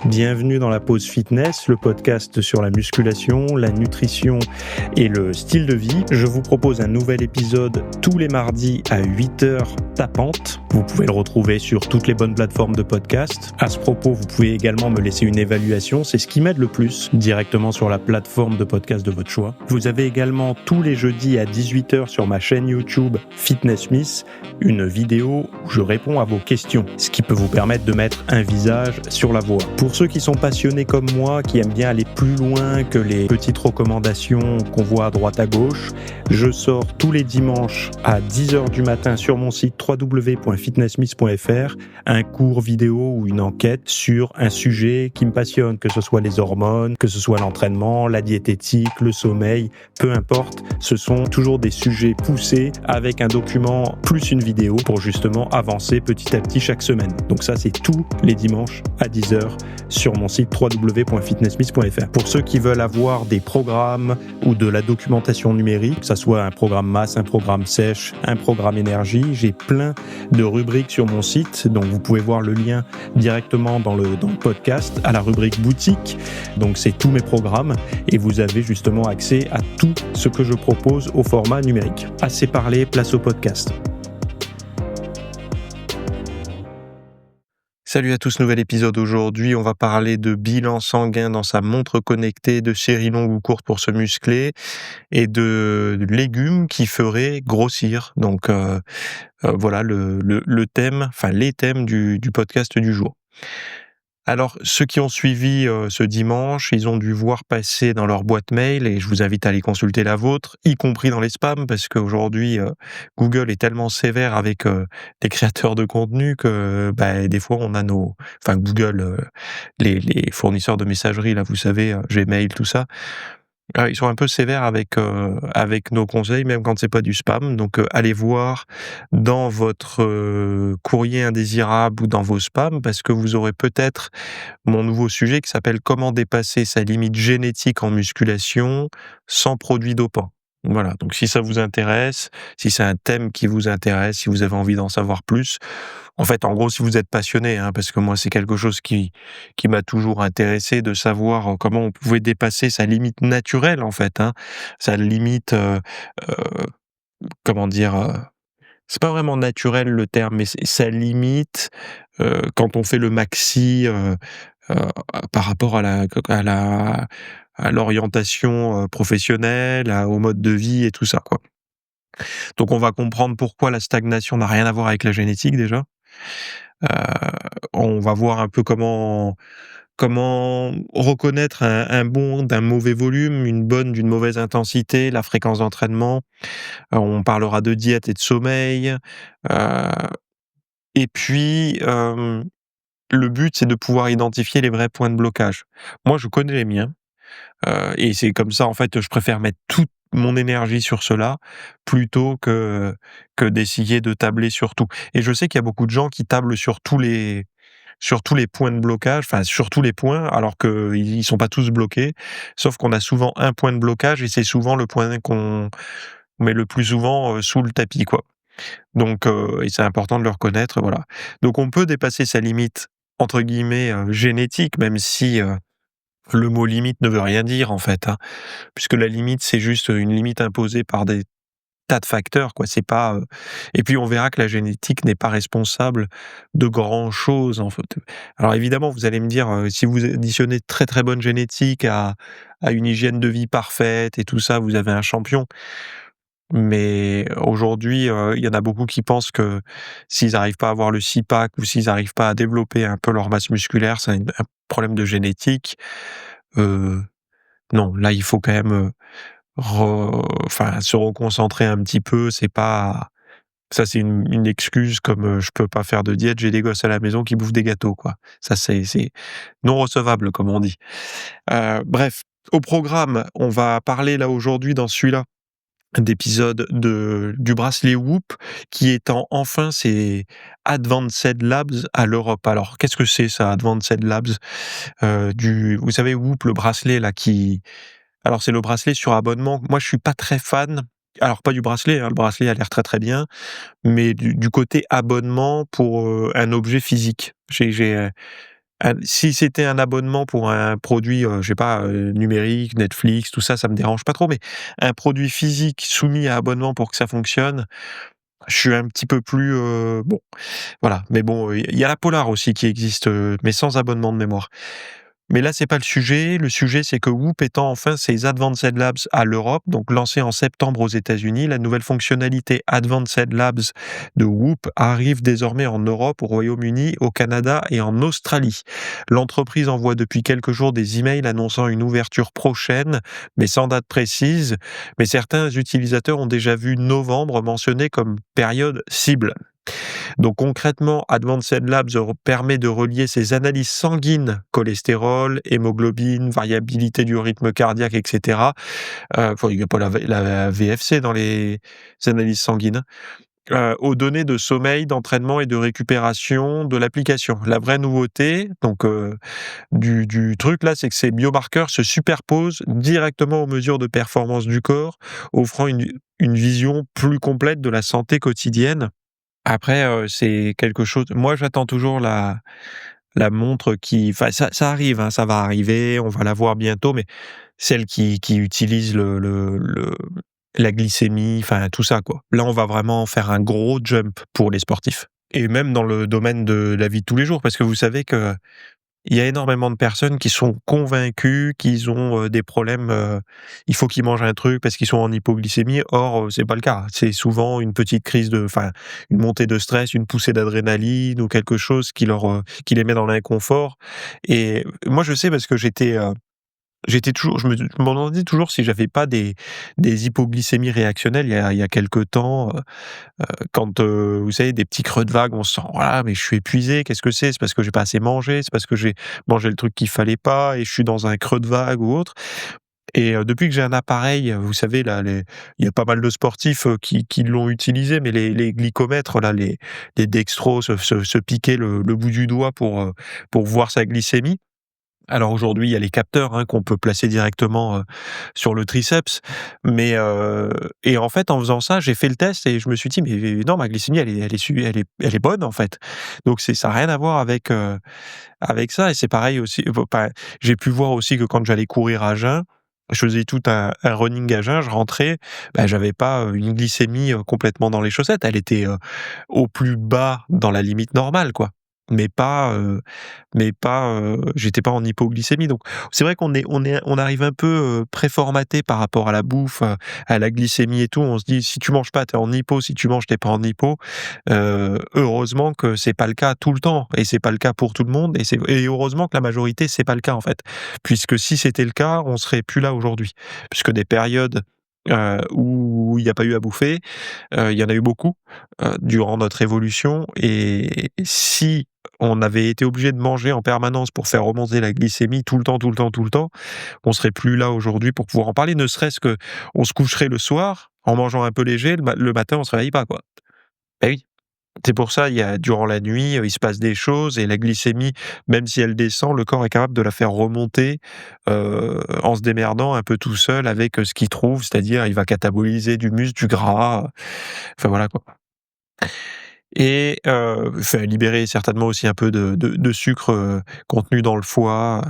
Bienvenue dans la pause fitness, le podcast sur la musculation, la nutrition et le style de vie. Je vous propose un nouvel épisode tous les mardis à 8h tapantes. Vous pouvez le retrouver sur toutes les bonnes plateformes de podcast. À ce propos, vous pouvez également me laisser une évaluation, c'est ce qui m'aide le plus, directement sur la plateforme de podcast de votre choix. Vous avez également tous les jeudis à 18h sur ma chaîne YouTube Fitness Miss, une vidéo où je réponds à vos questions, ce qui peut vous permettre de mettre un visage sur la voix. Pour ceux qui sont passionnés comme moi, qui aiment bien aller plus loin que les petites recommandations qu'on voit à droite à gauche, je sors tous les dimanches à 10h du matin sur mon site www.fitnessmiss.fr un cours vidéo ou une enquête sur un sujet qui me passionne, que ce soit les hormones, que ce soit l'entraînement, la diététique, le sommeil, peu importe, ce sont toujours des sujets poussés avec un document plus une vidéo pour justement avancer petit à petit chaque semaine. Donc ça, c'est tous les dimanches à 10h sur mon site www.fitnessmiss.fr. Pour ceux qui veulent avoir des programmes ou de la documentation numérique, que ça soit un programme masse, un programme sèche, un programme énergie, j'ai plein de rubriques sur mon site, donc vous pouvez voir le lien directement dans le podcast à la rubrique boutique. Donc c'est tous mes programmes et vous avez justement accès à tout ce que je propose au format numérique. Assez parlé, place au podcast. Salut à tous, nouvel épisode aujourd'hui. On va parler de bilan sanguin dans sa montre connectée, de séries longues ou courtes pour se muscler et de légumes qui feraient grossir. Donc voilà le thème, enfin les thèmes du podcast du jour. Alors, ceux qui ont suivi ce dimanche, ils ont dû voir passer dans leur boîte mail, et je vous invite à aller consulter la vôtre, y compris dans les spams, parce qu'aujourd'hui, Google est tellement sévère avec les créateurs de contenu que des fois, on a Google, les fournisseurs de messagerie, là, vous savez, Gmail, tout ça, ils sont un peu sévères avec nos conseils, même quand c'est pas du spam. Donc, allez voir dans votre courrier indésirable ou dans vos spams, parce que vous aurez peut-être mon nouveau sujet qui s'appelle «Comment dépasser sa limite génétique en musculation sans produits dopants». Voilà, donc si ça vous intéresse, si c'est un thème qui vous intéresse, si vous avez envie d'en savoir plus, en fait, en gros, si vous êtes passionné, parce que moi, c'est quelque chose qui m'a toujours intéressé de savoir comment on pouvait dépasser sa limite naturelle, en fait, sa limite, comment dire, c'est pas vraiment naturel le terme, mais c'est sa limite, quand on fait le maxi, heu, par rapport à l'orientation, professionnelle, au mode de vie et tout ça, quoi. Donc on va comprendre pourquoi la stagnation n'a rien à voir avec la génétique déjà. Heu, on va voir un peu comment reconnaître un bon d'un mauvais volume, une bonne d'une mauvaise intensité, la fréquence d'entraînement. On parlera de diète et de sommeil, heu et puis, le but, c'est de pouvoir identifier les vrais points de blocage. Moi, je connais les miens, et c'est comme ça, en fait, je préfère mettre toute mon énergie sur cela plutôt que d'essayer de tabler sur tout, et je sais qu'il y a beaucoup de gens qui tablent sur tous les points de blocage, enfin sur tous les points, alors qu'ils sont pas tous bloqués. Sauf qu'on a souvent un point de blocage et c'est souvent le point qu'on met le plus souvent, sous le tapis, quoi. Donc et c'est important de le reconnaître, voilà. Donc on peut dépasser sa limite, entre guillemets, «génétique», même si, le mot limite ne veut rien dire, en fait, puisque la limite, c'est juste une limite imposée par des tas de facteurs, quoi. C'est pas, et puis on verra que la génétique n'est pas responsable de grand-chose, en fait. Alors évidemment, vous allez me dire, si vous additionnez très, très bonne génétique à une hygiène de vie parfaite et tout ça, vous avez un champion. Mais aujourd'hui, il y en a beaucoup qui pensent que s'ils n'arrivent pas à avoir le six-pack ou s'ils n'arrivent pas à développer un peu leur masse musculaire, c'est un problème de génétique. Heu, non, là, il faut quand même, se reconcentrer un petit peu. C'est pas ça, c'est une excuse comme, «Je peux pas faire de diète, j'ai des gosses à la maison qui bouffent des gâteaux», quoi. Ça, c'est non recevable, comme on dit. Bref, au programme, on va parler là aujourd'hui dans celui-là d'épisode du bracelet Whoop qui étend enfin ses Advanced Labs à l'Europe. Alors, qu'est-ce que c'est ça, Advanced Labs? Vous savez, Whoop, le bracelet là alors c'est le bracelet sur abonnement. Moi, je suis pas très fan. Alors pas du bracelet, le bracelet a l'air très, très bien, mais du côté abonnement pour, un objet physique. J'ai Si c'était un abonnement pour un produit, je sais pas, numérique, Netflix, tout ça, ça me dérange pas trop, mais un produit physique soumis à abonnement pour que ça fonctionne, je suis un petit peu plus, bon, voilà. Mais bon, il y a la Polar aussi qui existe, mais sans abonnement de mémoire. Mais là, c'est pas le sujet. Le sujet, c'est que Whoop étend enfin ses Advanced Labs à l'Europe, donc lancé en septembre aux États-Unis. La nouvelle fonctionnalité Advanced Labs de Whoop arrive désormais en Europe, au Royaume-Uni, au Canada et en Australie. L'entreprise envoie depuis quelques jours des emails annonçant une ouverture prochaine, mais sans date précise. Mais certains utilisateurs ont déjà vu novembre mentionné comme période cible. Donc concrètement, Advanced Labs permet de relier ces analyses sanguines, cholestérol, hémoglobine, variabilité du rythme cardiaque, etc. Enfin, il n'y a pas la VFC dans les analyses sanguines, aux données de sommeil, d'entraînement et de récupération de l'application. La vraie nouveauté, donc du truc là, c'est que ces biomarqueurs se superposent directement aux mesures de performance du corps, offrant une vision plus complète de la santé quotidienne. Après, c'est quelque chose, moi j'attends toujours la montre qui, enfin ça arrive, hein, ça va arriver, on va la voir bientôt, mais celle qui utilise la glycémie, enfin tout ça quoi. Là, on va vraiment faire un gros jump pour les sportifs et même dans le domaine de la vie de tous les jours, parce que vous savez que il y a énormément de personnes qui sont convaincus qu'ils ont, des problèmes, il faut qu'ils mangent un truc parce qu'ils sont en hypoglycémie. Or, c'est pas le cas. C'est souvent une petite crise une montée de stress, une poussée d'adrénaline ou quelque chose qui les met dans l'inconfort. Et moi, je sais parce que j'étais toujours, je me demandais toujours si j'avais pas des hypoglycémies réactionnelles il y a quelque temps, quand, vous savez, des petits creux de vague, on se sent: «Voilà, mais je suis épuisé, qu'est-ce que c'est? C'est parce que j'ai pas assez mangé, c'est parce que j'ai mangé le truc qu'il fallait pas et je suis dans un creux de vague ou autre». Et depuis que j'ai un appareil, vous savez là, il y a pas mal de sportifs, qui l'ont utilisé, mais les glycomètres là, les dextros, se piquer le bout du doigt pour voir sa glycémie. Alors aujourd'hui, il y a les capteurs, hein, qu'on peut placer directement, sur le triceps, mais et en fait, en faisant ça, j'ai fait le test et je me suis dit: «Mais non, ma glycémie, elle est bonne, en fait». Donc ça a rien à voir avec ça, et c'est pareil aussi, enfin, j'ai pu voir aussi que quand j'allais courir à jeun, je faisais tout un running à jeun, je rentrais, bah, j'avais pas, une glycémie, complètement dans les chaussettes. Elle était, au plus bas dans la limite normale, quoi, mais pas, j'étais pas en hypoglycémie. Donc c'est vrai on arrive un peu, préformaté par rapport à la bouffe, à la glycémie et tout. On se dit: «Si tu manges pas, tu es en hypo, si tu manges, tu es pas en hypo». Heureusement que c'est pas le cas tout le temps et c'est pas le cas pour tout le monde, et heureusement que la majorité, c'est pas le cas, en fait. Puisque si c'était le cas, on serait plus là aujourd'hui. Puisque des périodes, où il y a pas eu à bouffer, il y en a eu beaucoup, durant notre évolution, et si on avait été obligé de manger en permanence pour faire remonter la glycémie tout le temps, tout le temps, tout le temps, on serait plus là aujourd'hui pour pouvoir en parler. Ne serait-ce que on se coucherait le soir en mangeant un peu léger, le matin on se réveille pas, quoi. Eh oui. C'est pour ça, il y a durant la nuit, il se passe des choses, et la glycémie, même si elle descend, le corps est capable de la faire remonter, en se démerdant un peu tout seul avec, ce qu'il trouve. C'est-à-dire, il va cataboliser du muscle, du gras, enfin voilà, quoi. Et enfin libérer certainement aussi un peu de sucre, contenu dans le foie,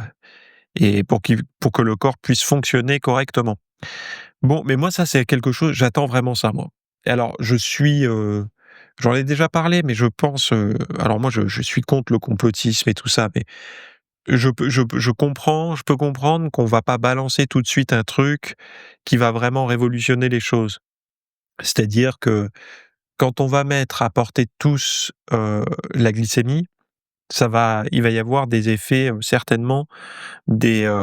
et pour que le corps puisse fonctionner correctement. Bon, mais moi ça c'est quelque chose, j'attends vraiment ça, moi. Et alors j'en ai déjà parlé, mais je pense, alors moi je suis contre le complotisme et tout ça, mais je peux comprendre qu'on va pas balancer tout de suite un truc qui va vraiment révolutionner les choses. C'est-à-dire que quand on va mettre à portée de tous, la glycémie, il va y avoir des effets, certainement,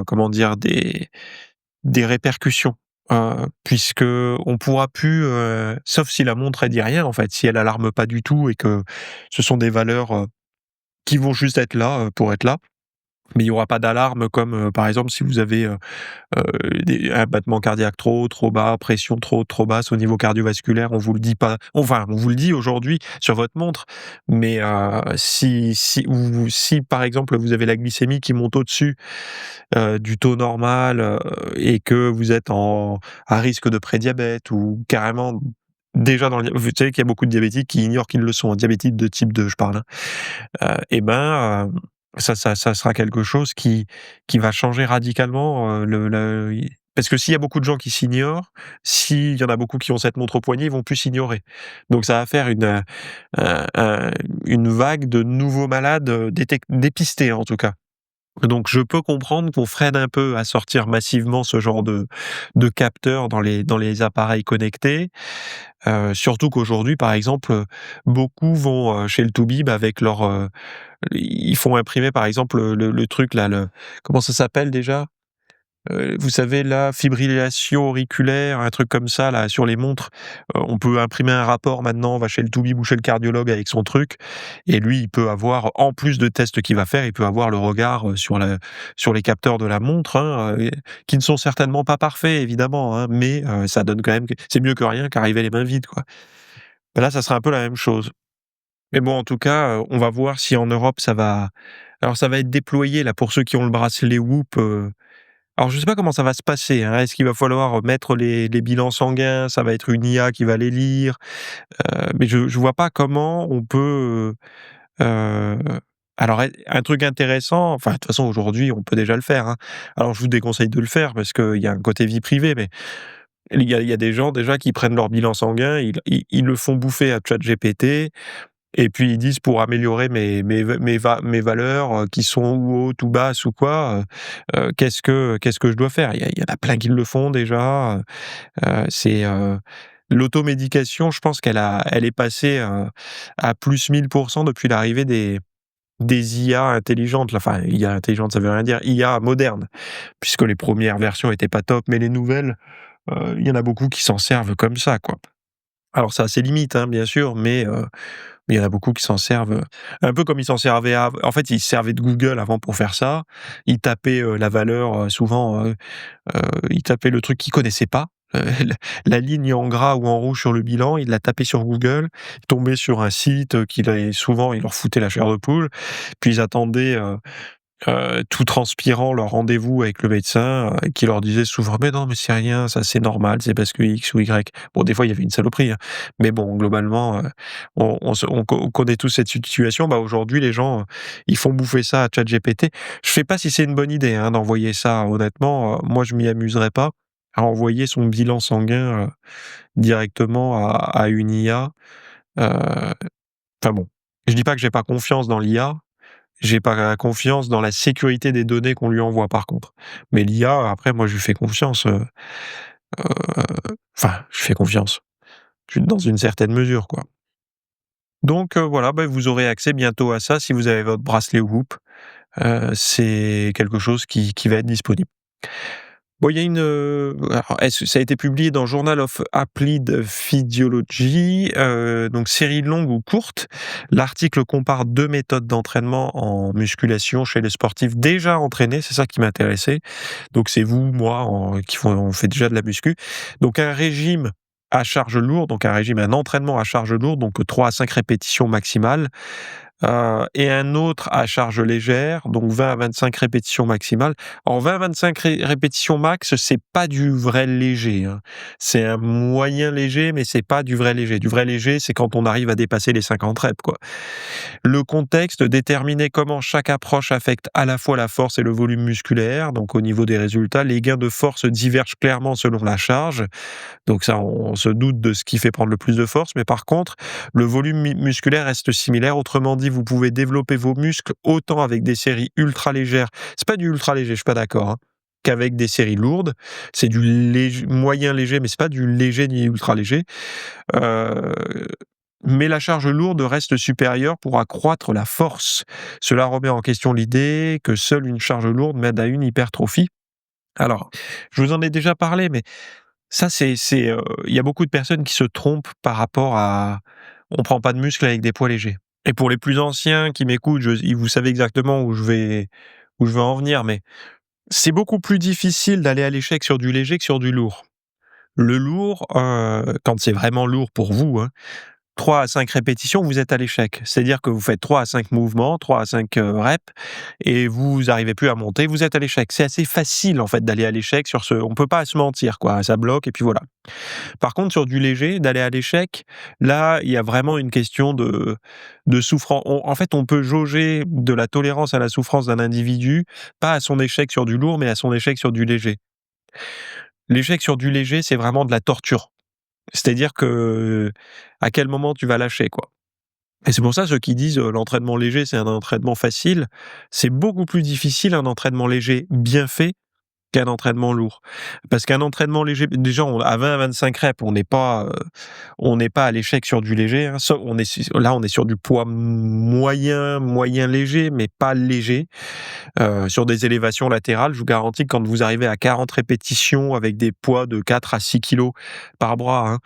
comment dire? Des répercussions, puisque on pourra plus, sauf si la montre elle dit rien, en fait, si elle alarme pas du tout et que ce sont des valeurs, qui vont juste être là, pour être là. Mais il y aura pas d'alarme comme, par exemple, si vous avez, un battement cardiaque trop bas, pression trop basse au niveau cardiovasculaire, on vous le dit pas, enfin, on vous le dit aujourd'hui sur votre montre, mais si par exemple vous avez la glycémie qui monte au-dessus, du taux normal, et que vous êtes à risque de prédiabète ou carrément déjà dans le, vous savez qu'il y a beaucoup de diabétiques qui ignorent qu'ils le sont, diabétiques de type 2, je parle, hein, et ben, Ça sera quelque chose qui va changer radicalement, le i parce que s'il y a beaucoup de gens qui s'ignorent, s'il y en a beaucoup qui ont cette montre au poignet, ils vont plus s'ignorer. Donc ça va faire un une vague de nouveaux malades, dépistés en tout cas. Donc je peux comprendre qu'on freine un peu à sortir massivement ce genre de capteurs dans les appareils connectés, surtout qu'aujourd'hui, par exemple, beaucoup vont, chez le toubib avec leur, ils font imprimer par exemple, le truc là, le comment ça s'appelle déjà? Vous savez la fibrillation auriculaire, un truc comme ça là sur les montres. On peut imprimer un rapport maintenant, on va chez le toubib ou chez le cardiologue avec son truc et lui, il peut avoir en plus de tests qu'il va faire, il peut avoir le regard, sur les capteurs de la montre, hein, qui ne sont certainement pas parfaits évidemment, hein, mais ça donne quand même c'est mieux que rien qu'arriver les mains vides, quoi. Bah, là, ça sera un peu la même chose. Mais bon, en tout cas, on va voir si en Europe ça va être déployé là pour ceux qui ont le bracelet Whoop, alors je sais pas comment ça va se passer, hein. Est-ce qu'il va falloir mettre les bilans sanguins? Ça va être une IA qui va les lire? Mais je vois pas comment on peut, alors un truc intéressant, enfin de toute façon aujourd'hui on peut déjà le faire, hein. Alors je vous déconseille de le faire parce qu'il y a un côté vie privée, mais il y a des gens déjà qui prennent leur bilan sanguin, ils le font bouffer à ChatGPT et puis ils disent pour améliorer mes valeurs, qui sont ou hautes ou basses ou quoi, qu'est-ce que je dois faire? Il y en a plein qui le font déjà, c'est, l'automédication, je pense elle est passée, à plus 1000% depuis l'arrivée des IA intelligentes, là, enfin IA intelligente ça veut rien dire, IA modernes, puisque les premières versions étaient pas top, mais les nouvelles, il y en a beaucoup qui s'en servent comme ça, quoi. Alors ça a ses limites, hein, bien sûr, mais il y en a beaucoup qui s'en servent, un peu comme ils s'en servaient en fait, ils se servaient de Google avant pour faire ça. Ils tapaient, la valeur, souvent, ils tapaient le truc qu'ils connaissaient pas, la ligne en gras ou en rouge sur le bilan, ils la tapaient sur Google, ils tombaient sur un site, qui les souvent, il leur foutait la chair de poule, puis ils attendaient, tout transpirant leur rendez-vous avec le médecin, qui leur disait souvent: «Mais non, mais c'est rien, ça c'est normal, c'est parce que X ou Y». Bon, des fois, il y avait une saloperie, hein, mais bon, globalement, on connaît tous cette situation. Bah, aujourd'hui, les gens, ils font bouffer ça à ChatGPT. Je sais pas si c'est une bonne idée, hein, d'envoyer ça, honnêtement, moi, je m'y amuserais pas à envoyer son bilan sanguin, directement à une IA, heu, enfin bon, je dis pas que j'ai pas confiance dans l'IA, j'ai pas confiance dans la sécurité des données qu'on lui envoie par contre. Mais l'IA, après moi je lui fais confiance, enfin je fais confiance, dans une certaine mesure quoi. Donc voilà, bah, vous aurez accès bientôt à ça si vous avez votre bracelet Whoop, c'est quelque chose qui va être disponible. Bon, il y a alors ça a été publié dans Journal of Applied Physiology, donc série longue ou courte. L'article compare 2 méthodes d'entraînement en musculation chez les sportifs déjà entraînés, c'est ça qui m'intéressait. Donc c'est vous, moi, on fait déjà de la muscu. Donc un régime à charge lourde, donc un entraînement à charge lourde, donc 3 à 5 répétitions maximales. Et un autre à charge légère, donc 20 à 25 répétitions maximales. En 20 à 25 répétitions max, c'est pas du vrai léger, hein. C'est un moyen léger, mais c'est pas du vrai léger. Du vrai léger, c'est quand on arrive à dépasser les 50 reps, quoi. Le contexte, déterminer comment chaque approche affecte à la fois la force et le volume musculaire. Donc au niveau des résultats, les gains de force divergent clairement selon la charge. Donc ça, on se doute de ce qui fait prendre le plus de force, mais par contre, le volume musculaire reste similaire. Autrement dit, vous pouvez développer vos muscles autant avec des séries ultra légères. C'est pas du ultra léger, je suis pas d'accord, hein, qu'avec des séries lourdes. C'est du moyen léger, mais c'est pas du léger ni ultra léger. Euh, mais la charge lourde reste supérieure pour accroître la force. Cela remet en question l'idée que seule une charge lourde mène à une hypertrophie. Alors, je vous en ai déjà parlé, mais ça, il y a beaucoup de personnes qui se trompent par rapport à on prend pas de muscle avec des poids légers. Et pour les plus anciens qui m'écoutent, vous savez exactement où je veux en venir, mais c'est beaucoup plus difficile d'aller à l'échec sur du léger que sur du lourd. Le lourd, quand c'est vraiment lourd pour vous, hein, 3 à 5 répétitions, vous êtes à l'échec. C'est-à-dire que vous faites 3 à 5 mouvements, 3 à 5 reps et vous arrivez plus à monter, vous êtes à l'échec. C'est assez facile, en fait, d'aller à l'échec sur ce on peut pas se mentir, quoi, ça bloque et puis voilà. Par contre, sur du léger, d'aller à l'échec, là, il y a vraiment une question de souffrance. En fait, on peut jauger de la tolérance à la souffrance d'un individu, pas à son échec sur du lourd, mais à son échec sur du léger. L'échec sur du léger, c'est vraiment de la torture. C'est-à-dire que, à quel moment tu vas lâcher, quoi. Et c'est pour ça, ceux qui disent, l'entraînement léger, c'est un entraînement facile, c'est beaucoup plus difficile un entraînement léger bien fait qu'un entraînement lourd. Parce qu'un entraînement léger, déjà, à 20 à 25 reps, on n'est pas à l'échec sur du léger, hein. On est sur du poids moyen léger, mais pas léger. Sur des élévations latérales, je vous garantis que quand vous arrivez à 40 répétitions avec des poids de 4 à 6 kilos par bras,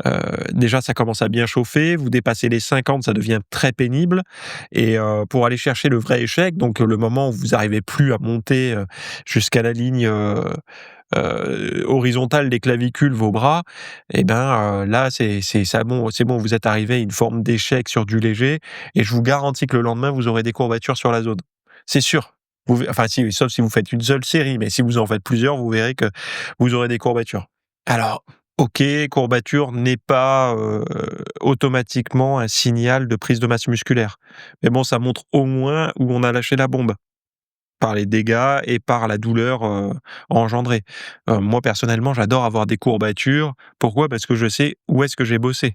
hein, déjà ça commence à bien chauffer, vous dépassez les 50, ça devient très pénible et pour aller chercher le vrai échec, donc le moment où vous arrivez plus à monter, jusqu'à la ligne, horizontale des clavicules, vos bras et ben, là c'est ça bon, c'est bon, vous êtes arrivé à une forme d'échec sur du léger et je vous garantis que le lendemain, vous aurez des courbatures sur la zone. C'est sûr. Enfin si, sauf si vous faites une seule série, mais si vous en faites plusieurs, vous verrez que vous aurez des courbatures. Alors, OK, courbature n'est pas, automatiquement un signal de prise de masse musculaire. Mais bon, ça montre au moins où on a lâché la bombe, par les dégâts et par la douleur, engendrée. Moi personnellement, j'adore avoir des courbatures. Pourquoi? Parce que je sais où est-ce que j'ai bossé.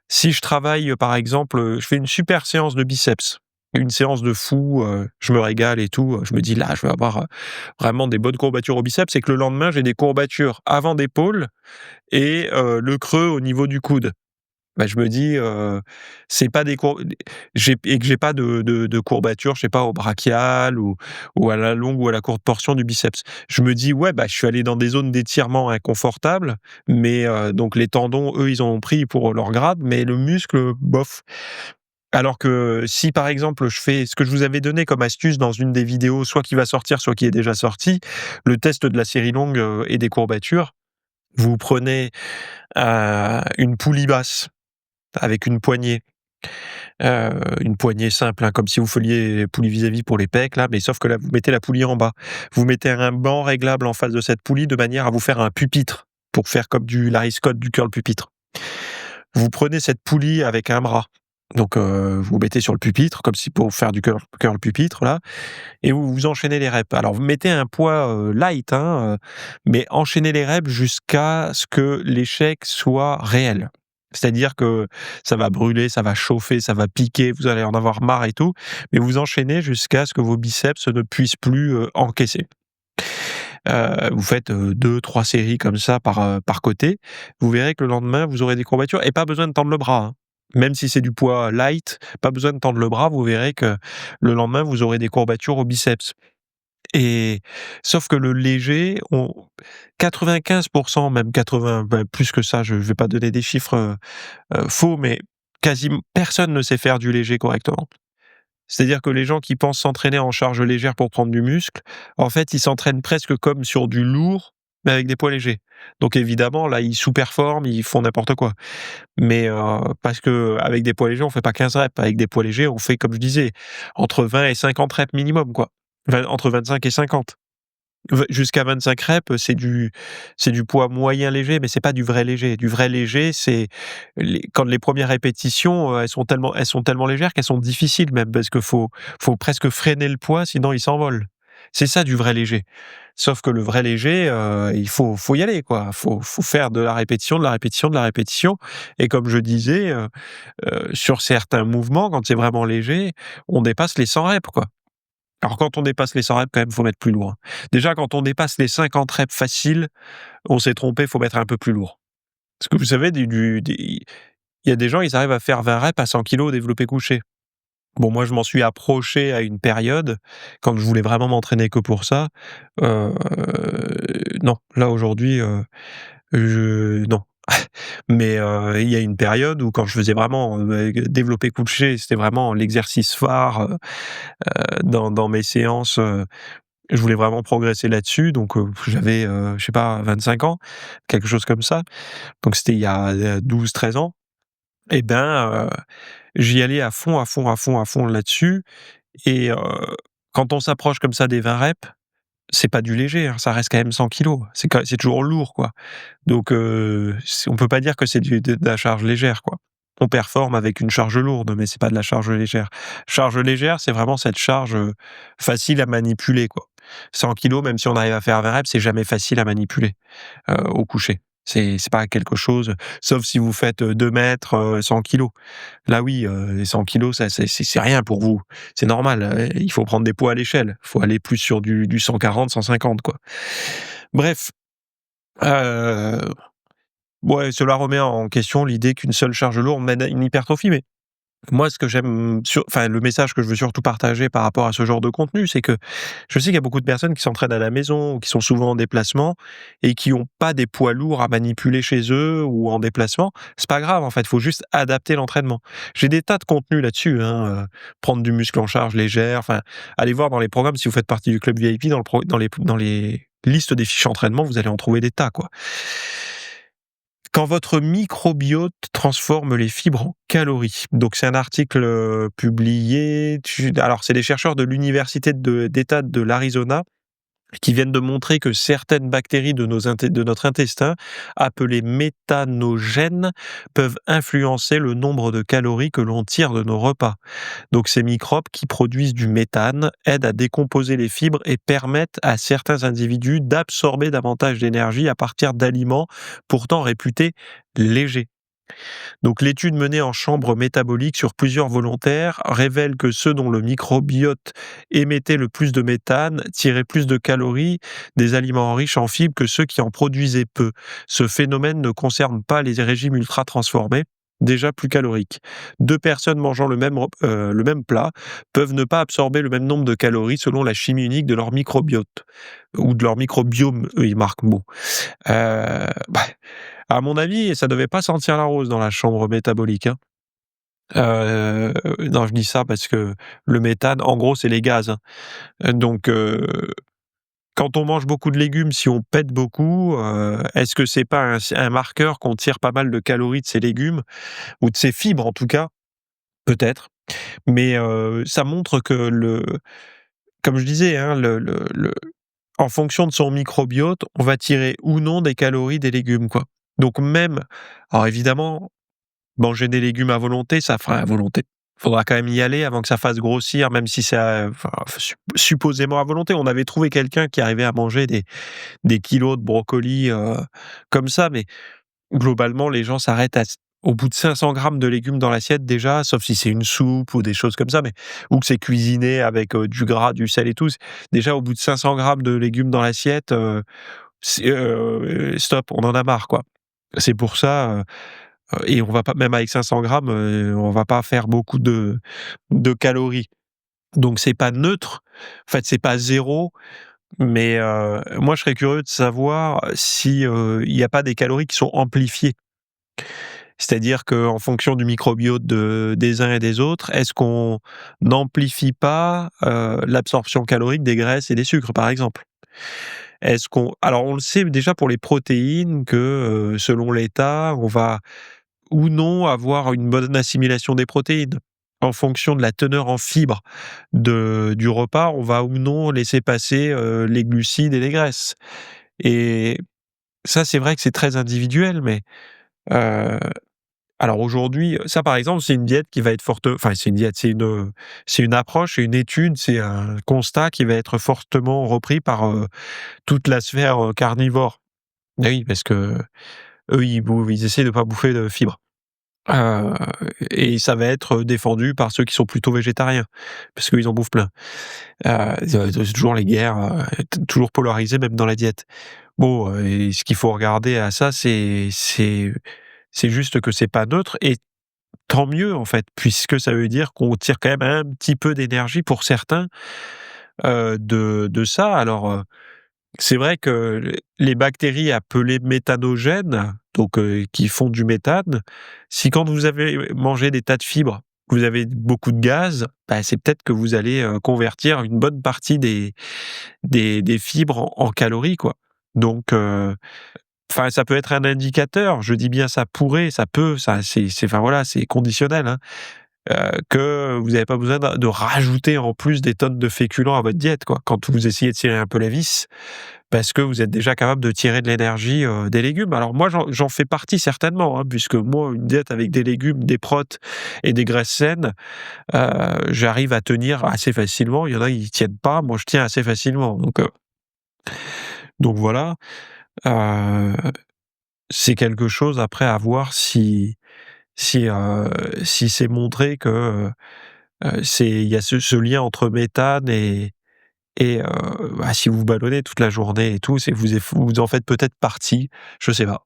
Si je travaille, par exemple, je fais une super séance de biceps, une séance de fou, je me régale et tout, je me dis: «Là, je vais avoir, vraiment des bonnes courbatures au biceps» et que le lendemain, j'ai des courbatures avant d'épaule et le creux au niveau du coude. Bah, je me dis, c'est pas des cour j'ai et que j'ai pas de courbatures, je sais pas, au brachial ou à la longue ou à la courte portion du biceps. Je me dis: «Ouais, bah, je suis allé dans des zones d'étirement inconfortables, mais donc les tendons, eux, ils en ont pris pour leur grade, mais le muscle, bof». Alors que si, par exemple, je fais ce que je vous avais donné comme astuce dans une des vidéos, soit qui va sortir, soit qui est déjà sortie, le test de la série longue, et des courbatures. Vous prenez, une poulie basse avec une poignée simple, hein, comme si vous faisiez poulie vis-à-vis pour les pecs là, mais sauf que là, vous mettez la poulie en bas. Vous mettez un banc réglable en face de cette poulie de manière à vous faire un pupitre, pour faire comme du Larry Scott, du curl pupitre. Vous prenez cette poulie avec un bras, donc vous mettez sur le pupitre, comme si pour faire du curl pupitre là, et vous enchaînez les reps. Alors vous mettez un poids, light, hein, mais enchaînez les reps jusqu'à ce que l'échec soit réel. C'est-à-dire que ça va brûler, ça va chauffer, ça va piquer, vous allez en avoir marre et tout, mais vous enchaînez jusqu'à ce que vos biceps ne puissent plus, encaisser. Vous faites, 2-3 séries comme ça par côté. Vous verrez que le lendemain, vous aurez des courbatures et pas besoin de tendre le bras, hein. Même si c'est du poids light, pas besoin de tendre le bras, vous verrez que le lendemain, vous aurez des courbatures au biceps. Et sauf que le léger, 95, même 80, bah, plus que ça, je vais pas donner des chiffres, faux, mais quasiment personne ne sait faire du léger correctement. C'est-à-dire que les gens qui pensent s'entraîner en charge légère pour prendre du muscle, en fait, ils s'entraînent presque comme sur du lourd, mais avec des poids légers. Donc évidemment, là, ils sous-performent, ils font n'importe quoi. Mais parce qu'avec des poids légers, on fait pas 15 reps. Avec des poids légers, on fait, comme je disais, entre 20 et 50 reps minimum, quoi. Entre 25 et 50. Jusqu'à 25 reps, c'est du poids moyen léger, mais c'est pas du vrai léger. Du vrai léger, c'est quand les premières répétitions, elles sont tellement légères qu'elles sont difficiles même parce que faut presque freiner le poids sinon il s'envole. C'est ça du vrai léger. Sauf que le vrai léger, il faut y aller quoi. Faut faire de la répétition, de la répétition, de la répétition et comme je disais, sur certains mouvements, quand c'est vraiment léger, on dépasse les 100 reps quoi. Alors quand on dépasse les 100 reps quand même, faut mettre plus lourd, hein. Déjà quand on dépasse les 50 reps faciles, on s'est trompé, faut mettre un peu plus lourd. Parce que vous savez il y a des gens, ils arrivent à faire 20 reps à 100 kilogrammes développé couché. Bon moi je m'en suis approché à une période, quand je voulais vraiment m'entraîner que pour ça, heu, non, là aujourd'hui, non. Mais il y a une période où quand je faisais vraiment, développé couché, c'était vraiment l'exercice phare, dans mes séances, je voulais vraiment progresser là-dessus, donc j'avais, je sais pas 25 ans, quelque chose comme ça. Donc c'était il y a 12-13 ans Et ben, j'y allais à fond, à fond, à fond, à fond là-dessus et quand on s'approche comme ça des 20 reps, c'est pas du léger, hein, ça reste quand même 100 kilogrammes. C'est toujours lourd, quoi. Donc on peut pas dire que c'est du de la charge légère, quoi. On performe avec une charge lourde, mais c'est pas de la charge légère. Charge légère, c'est vraiment cette charge, facile à manipuler, quoi. 100 kilogrammes, même si on arrive à faire 20 reps, c'est jamais facile à manipuler, au coucher. C'est pas quelque chose sauf si vous faites, 2 mètres, 100 kilogrammes. Là oui, les 100 kilogrammes, ça c'est rien pour vous. C'est normal, il faut prendre des poids à l'échelle. Il faut aller plus sur du 140-150, quoi. Bref, heu ouais, cela remet en question l'idée qu'une seule charge lourde mène à une hypertrophie, mais moi, ce que j'aime le message que je veux surtout partager par rapport à ce genre de contenu, c'est que je sais qu'il y a beaucoup de personnes qui s'entraînent à la maison ou qui sont souvent en déplacement et qui ont pas des poids lourds à manipuler chez eux ou en déplacement. C'est pas grave, en fait, il faut juste adapter l'entraînement. J'ai des tas de contenus là-dessus, hein, prendre du muscle en charge légère, enfin, allez voir dans les programmes si vous faites partie du club VIP, dans les listes des fiches entraînement, vous allez en trouver des tas, quoi. Quand votre microbiote transforme les fibres en calories. Donc c'est un article, publié alors c'est des chercheurs de l'université d'État de l'Arizona qui viennent de montrer que certaines bactéries de notre intestin, appelées méthanogènes, peuvent influencer le nombre de calories que l'on tire de nos repas. Donc ces microbes qui produisent du méthane aident à décomposer les fibres et permettent à certains individus d'absorber davantage d'énergie à partir d'aliments pourtant réputés légers. Donc l'étude menée en chambre métabolique sur plusieurs volontaires révèle que ceux dont le microbiote émettait le plus de méthane tiraient plus de calories des aliments riches en fibres que ceux qui en produisaient peu. Ce phénomène ne concerne pas les régimes ultra transformés, déjà plus caloriques. Deux personnes mangeant le même plat peuvent ne pas absorber le même nombre de calories selon la chimie unique de leur microbiote ou de leur microbiome, ils marquent mot. Bah, à mon avis, ça devait pas sentir la rose dans la chambre métabolique, hein. Non, je dis ça parce que le méthane, en gros, c'est les gaz, hein. Donc quand on mange beaucoup de légumes, si on pète beaucoup, est-ce que c'est pas un marqueur qu'on tire pas mal de calories de ces légumes ou de ces fibres en tout cas? Peut-être, mais ça montre que comme je disais, hein, en fonction de son microbiote, on va tirer ou non des calories des légumes, quoi. Donc même alors évidemment, manger des légumes à volonté, ça fera à volonté. Faudra quand même y aller avant que ça fasse grossir, même si c'est enfin, supposément à volonté. On avait trouvé quelqu'un qui arrivait à manger des kilos de brocolis, comme ça, mais globalement, les gens s'arrêtent au bout de 500 grammes de légumes dans l'assiette déjà, sauf si c'est une soupe ou des choses comme ça, mais ou que c'est cuisiné avec, du gras, du sel et tout. Déjà au bout de 500 grammes de légumes dans l'assiette, stop, on en a marre, quoi. C'est pour ça, et on va pas même avec 500 grammes, on va pas faire beaucoup de calories. Donc c'est pas neutre, en fait, c'est pas zéro, mais moi je serais curieux de savoir si, il y a pas des calories qui sont amplifiées. C'est-à-dire qu'en fonction du microbiote des uns et des autres, est-ce qu'on n'amplifie pas, l'absorption calorique des graisses et des sucres, par exemple? Alors on le sait déjà pour les protéines que, selon l'état, on va ou non avoir une bonne assimilation des protéines. En fonction de la teneur en fibres du repas, on va ou non laisser passer, les glucides et les graisses et ça, c'est vrai que c'est très individuel, mais heu alors aujourd'hui, ça par exemple, c'est une diète qui va être c'est une diète, c'est une approche, c'est une étude, c'est un constat qui va être fortement repris par, toute la sphère, carnivore. Ah oui, parce qu'eux, ils essaient de pas bouffer de fibres. Heu et ça va être défendu par ceux qui sont plutôt végétariens, parce qu'ils en bouffent plein. C'est toujours les guerres, toujours polarisées même dans la diète. Bon, et ce qu'il faut regarder à ça, c'est juste que c'est pas neutre et tant mieux, en fait, puisque ça veut dire qu'on tire quand même un petit peu d'énergie pour certains, de ça. Alors, c'est vrai que les bactéries appelées méthanogènes, donc qui font du méthane, si quand vous avez mangé des tas de fibres, vous avez beaucoup de gaz, bah, c'est peut-être que vous allez, convertir une bonne partie des fibres en calories, quoi. Donc enfin, ça peut être un indicateur, je dis bien ça pourrait, ça peut, ça c'est enfin voilà, c'est conditionnel, hein, que vous n'avez pas besoin de rajouter en plus des tonnes de féculents à votre diète, quoi. Quand vous essayez de tirer un peu la vis, parce que vous êtes déjà capable de tirer de l'énergie, des légumes. Alors moi, j'en fais partie certainement, hein, puisque moi, une diète avec des légumes, des protes et des graisses saines, j'arrive à tenir assez facilement. Il y en a, ils tiennent pas, moi je tiens assez facilement, donc voilà. Heu, c'est quelque chose après à voir si, heu, si c'est montré que, il y a ce lien entre méthane et bah, si vous ballonnez toute la journée et tout, c'est que vous en faites peut-être partie, je sais pas.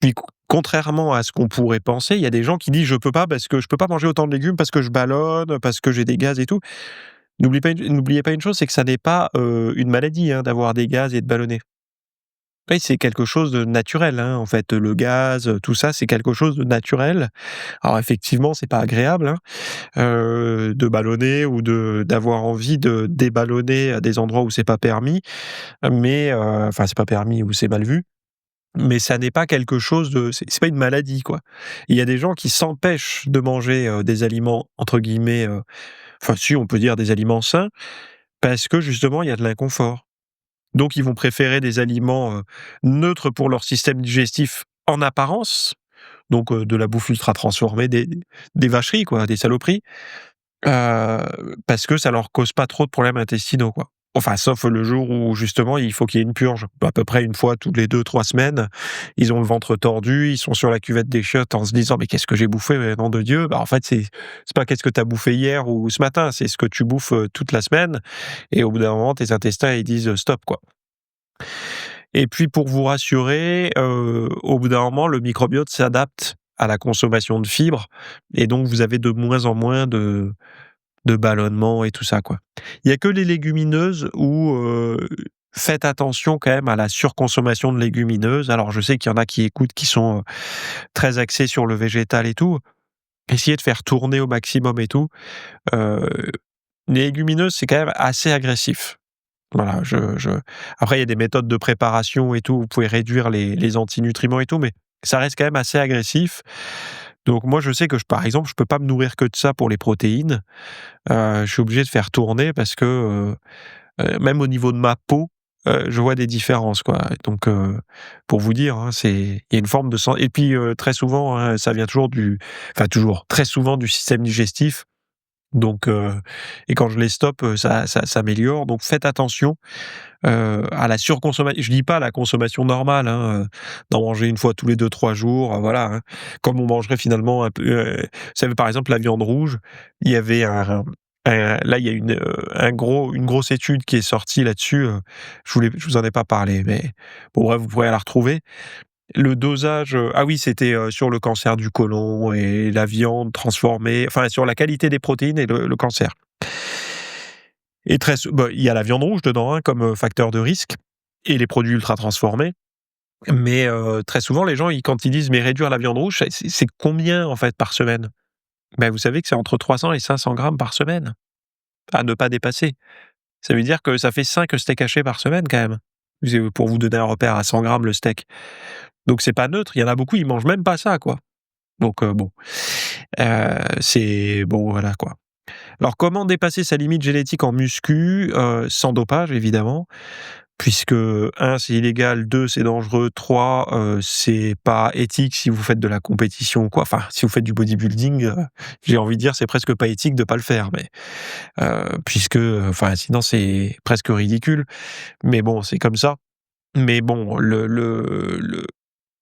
Puis contrairement à ce qu'on pourrait penser, il y a des gens qui disent: «Je peux pas parce que je peux pas manger autant de légumes parce que je ballonne, parce que j'ai des gaz et tout». N'oubliez pas une chose, c'est que ça n'est pas, une maladie, hein, d'avoir des gaz et de ballonner. Oui, c'est quelque chose de naturel, hein, en fait, le gaz, tout ça, c'est quelque chose de naturel. Alors effectivement, c'est pas agréable, hein, de ballonner ou d'avoir envie de déballonner à des endroits où c'est pas permis, mais enfin, c'est pas permis ou c'est mal vu, mais ça n'est pas quelque chose de c'est pas une maladie, quoi. Il y a des gens qui s'empêchent de manger, des aliments entre guillemets, enfin si, on peut dire des aliments sains, parce que justement, il y a de l'inconfort. Donc ils vont préférer des aliments, neutres pour leur système digestif en apparence, donc de la bouffe ultra transformée, des vacheries quoi, des saloperies, parce que ça leur cause pas trop de problèmes intestinaux quoi. Enfin sauf le jour où justement il faut qu'il y ait une purge. À peu près une fois toutes les 2 3 semaines, ils ont le ventre tordu, ils sont sur la cuvette des chiottes en se disant: «Mais qu'est-ce que j'ai bouffé, nom de Dieu?» Bah, en fait c'est pas qu'est-ce que tu as bouffé hier ou ce matin, c'est ce que tu bouffes, toute la semaine et au bout d'un moment tes intestins ils disent: «Stop» quoi. Et puis pour vous rassurer, au bout d'un moment, le microbiote s'adapte à la consommation de fibres et donc vous avez de moins en moins de ballonnements et tout ça, quoi. Il y a que les légumineuses où, faites attention quand même à la surconsommation de légumineuses. Alors je sais qu'il y en a qui écoutent qui sont, très axés sur le végétal et tout. Essayez de faire tourner au maximum et tout. Heu, les légumineuses, c'est quand même assez agressif. Voilà, après il y a des méthodes de préparation et tout, vous pouvez réduire les antinutriments et tout, mais ça reste quand même assez agressif. Donc moi, je sais que par exemple, je peux pas me nourrir que de ça pour les protéines. Je suis obligé de faire tourner parce que, même au niveau de ma peau, je vois des différences, quoi. Donc, pour vous dire, hein, il y a une forme de sang et puis, très souvent, hein, ça vient toujours enfin toujours, très souvent du système digestif. Donc, et quand je les stoppe, ça s'améliore. Donc faites attention, à la surconsommation. Je dis pas la consommation normale, hein, d'en manger une fois tous les 2 3 jours, voilà, hein. Comme on mangerait finalement un peu, vous savez, par exemple, la viande rouge, il y avait là, il y a une grosse étude qui est sortie là-dessus, je vous en ai pas parlé, mais bon bref, vous pourrez la retrouver. Le dosage, ah oui, c'était, sur le cancer du côlon et la viande transformée, enfin sur la qualité des protéines et le cancer. Et bah, il y a la viande rouge dedans, hein, comme, facteur de risque et les produits ultra transformés. Mais, très souvent les gens quand ils disent: «Mais réduire la viande rouge, c'est combien en fait par semaine?» Ben, vous savez que c'est entre 300 et 500 grammes par semaine, à ne pas dépasser. Ça veut dire que ça fait 5 steaks hachés par semaine quand même. C'est pour vous donner un repère à 100 grammes le steak. Donc c'est pas neutre, il y en a beaucoup, ils mangent même pas ça, quoi. Donc, bon, c'est bon, voilà, quoi. Alors comment dépasser sa limite génétique en muscu, sans dopage évidemment, puisque un c'est illégal, 2 c'est dangereux, 3 c'est pas éthique si vous faites de la compétition ou quoi. Enfin, si vous faites du bodybuilding, j'ai envie de dire c'est presque pas éthique de pas le faire, mais, puisque, enfin sinon c'est presque ridicule. Mais bon, c'est comme ça. Mais bon,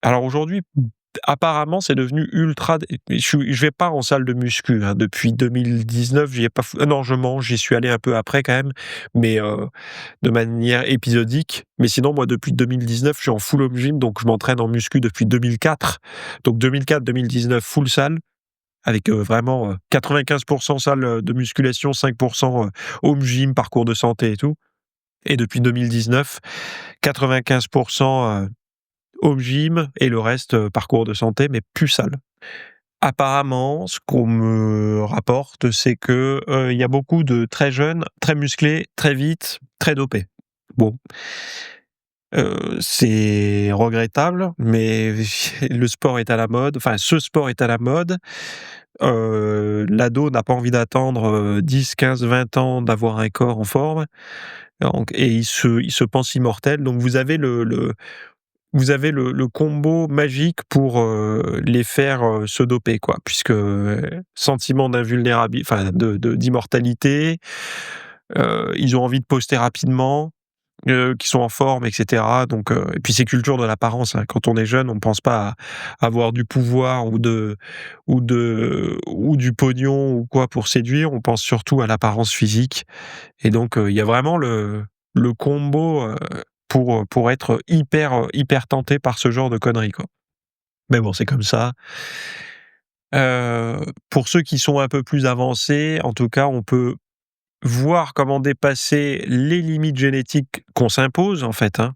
alors aujourd'hui, apparemment, c'est devenu ultra dé je vais pas en salle de muscu, hein, depuis 2019, j'y ai pas non, je mange, j'y suis allé un peu après quand même, mais de manière épisodique. Mais sinon, moi, depuis 2019, je suis en full home gym, donc je m'entraîne en muscu depuis 2004. Donc 2004-2019, full salle avec, vraiment, 95 salle, de musculation, 5 home gym, parcours de santé et tout. Et depuis 2019, 95 home gym et le reste, parcours de santé, mais plus salle. Apparemment, ce qu'on me rapporte, c'est que, il y a beaucoup de très jeunes, très musclés, très vite, très dopés. Bon, C'est regrettable, mais le sport est à la mode, enfin ce sport est à la mode. L'ado n'a pas envie d'attendre, 10, 15, 20 ans d'avoir un corps en forme, donc et il se pense immortel, donc vous avez le combo magique pour, les faire, se doper quoi. Puisque, sentiment enfin d'immortalité, ils ont envie de poster rapidement, qui sont en forme et cetera, donc et puis c'est culture de l'apparence, hein. Quand on est jeune, on pense pas à avoir du pouvoir ou du pognon ou quoi pour séduire, on pense surtout à l'apparence physique et donc il y a vraiment le combo, pour être hyper tenté par ce genre de conneries, quoi. Mais bon, c'est comme ça. Pour ceux qui sont un peu plus avancés, en tout cas, on peut voir comment dépasser les limites génétiques qu'on s'impose, en fait, hein.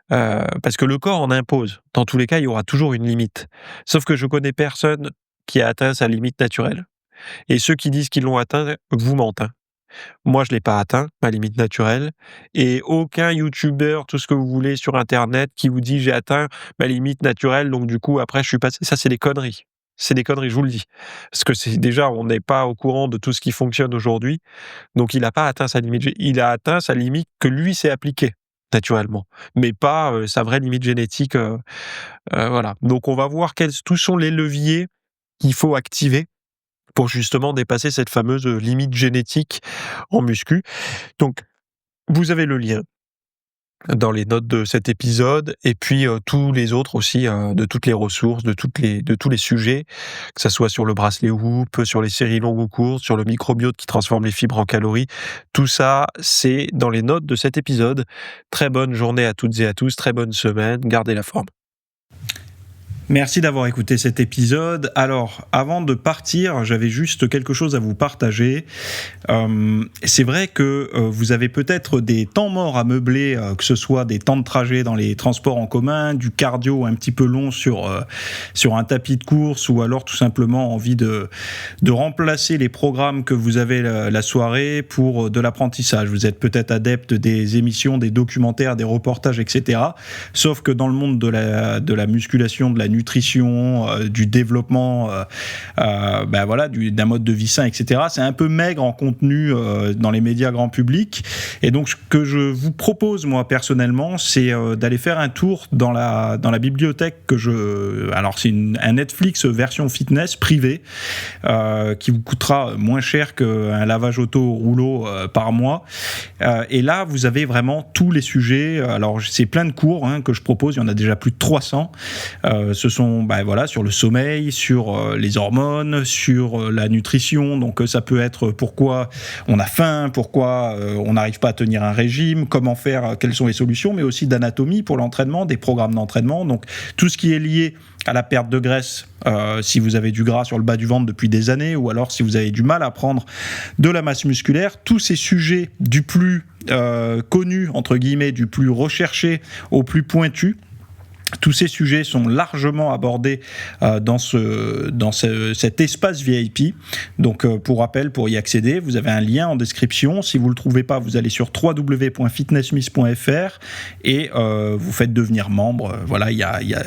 Parce que le corps en impose. Dans tous les cas, il y aura toujours une limite. Sauf que je connais personne qui a atteint sa limite naturelle et ceux qui disent qu'ils l'ont atteint vous mentent, hein. Moi, je l'ai pas atteint, ma limite naturelle et aucun youtubeur, tout ce que vous voulez sur internet qui vous dit: «J'ai atteint ma limite naturelle, donc du coup après je suis passé», ça c'est des conneries. C'est des conneries, je vous le dis. Parce que c'est déjà on n'est pas au courant de tout ce qui fonctionne aujourd'hui, donc il a pas atteint sa limite il a atteint sa limite que lui s'est appliquée, naturellement, mais pas, sa vraie limite génétique, voilà. Donc on va voir quels tous sont les leviers qu'il faut activer pour justement dépasser cette fameuse, limite génétique en muscu. Donc vous avez le lien dans les notes de cet épisode et puis, tous les autres aussi, de toutes les ressources, de tous les sujets, que ça soit sur le bracelet Whoop, sur les séries longues ou courtes, sur le microbiote qui transforme les fibres en calories. Tout ça, c'est dans les notes de cet épisode. Très bonne journée à toutes et à tous, très bonne semaine, gardez la forme. Merci d'avoir écouté cet épisode. Alors, avant de partir, j'avais juste quelque chose à vous partager. C'est vrai que vous avez peut-être des temps morts à meubler, que ce soit des temps de trajet dans les transports en commun, du cardio un petit peu long sur un tapis de course, ou alors tout simplement envie de remplacer les programmes que vous avez la soirée pour de l'apprentissage. Vous êtes peut-être adepte des émissions, des documentaires, des reportages, etc. Sauf que dans le monde de la musculation, de la nutrition, du développement, d'un mode de vie sain, etc. C'est un peu maigre en contenu dans les médias grand public. Et donc, ce que je vous propose, moi, personnellement, c'est d'aller faire un tour dans la bibliothèque alors, c'est un Netflix version fitness privée qui vous coûtera moins cher qu'un lavage auto au rouleau par mois. Et là, vous avez vraiment tous les sujets. Alors, c'est plein de cours que je propose. Il y en a déjà plus de 300. Ce sont sur le sommeil, sur les hormones, sur la nutrition. Donc ça peut être pourquoi on a faim, pourquoi on n'arrive pas à tenir un régime, comment faire, quelles sont les solutions, mais aussi d'anatomie pour l'entraînement, des programmes d'entraînement. Donc tout ce qui est lié à la perte de graisse, si vous avez du gras sur le bas du ventre depuis des années, ou alors si vous avez du mal à prendre de la masse musculaire, tous ces sujets du plus connu, entre guillemets, du plus recherché au plus pointu, tous ces sujets sont largement abordés dans cet espace VIP. Donc, pour rappel, pour y accéder, vous avez un lien en description. Si vous ne le trouvez pas, vous allez sur www.fitnessmiss.fr et vous faites devenir membre. Voilà,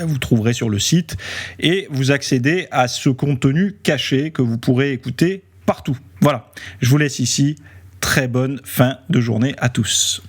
vous trouverez sur le site et vous accédez à ce contenu caché que vous pourrez écouter partout. Voilà, je vous laisse ici. Très bonne fin de journée à tous.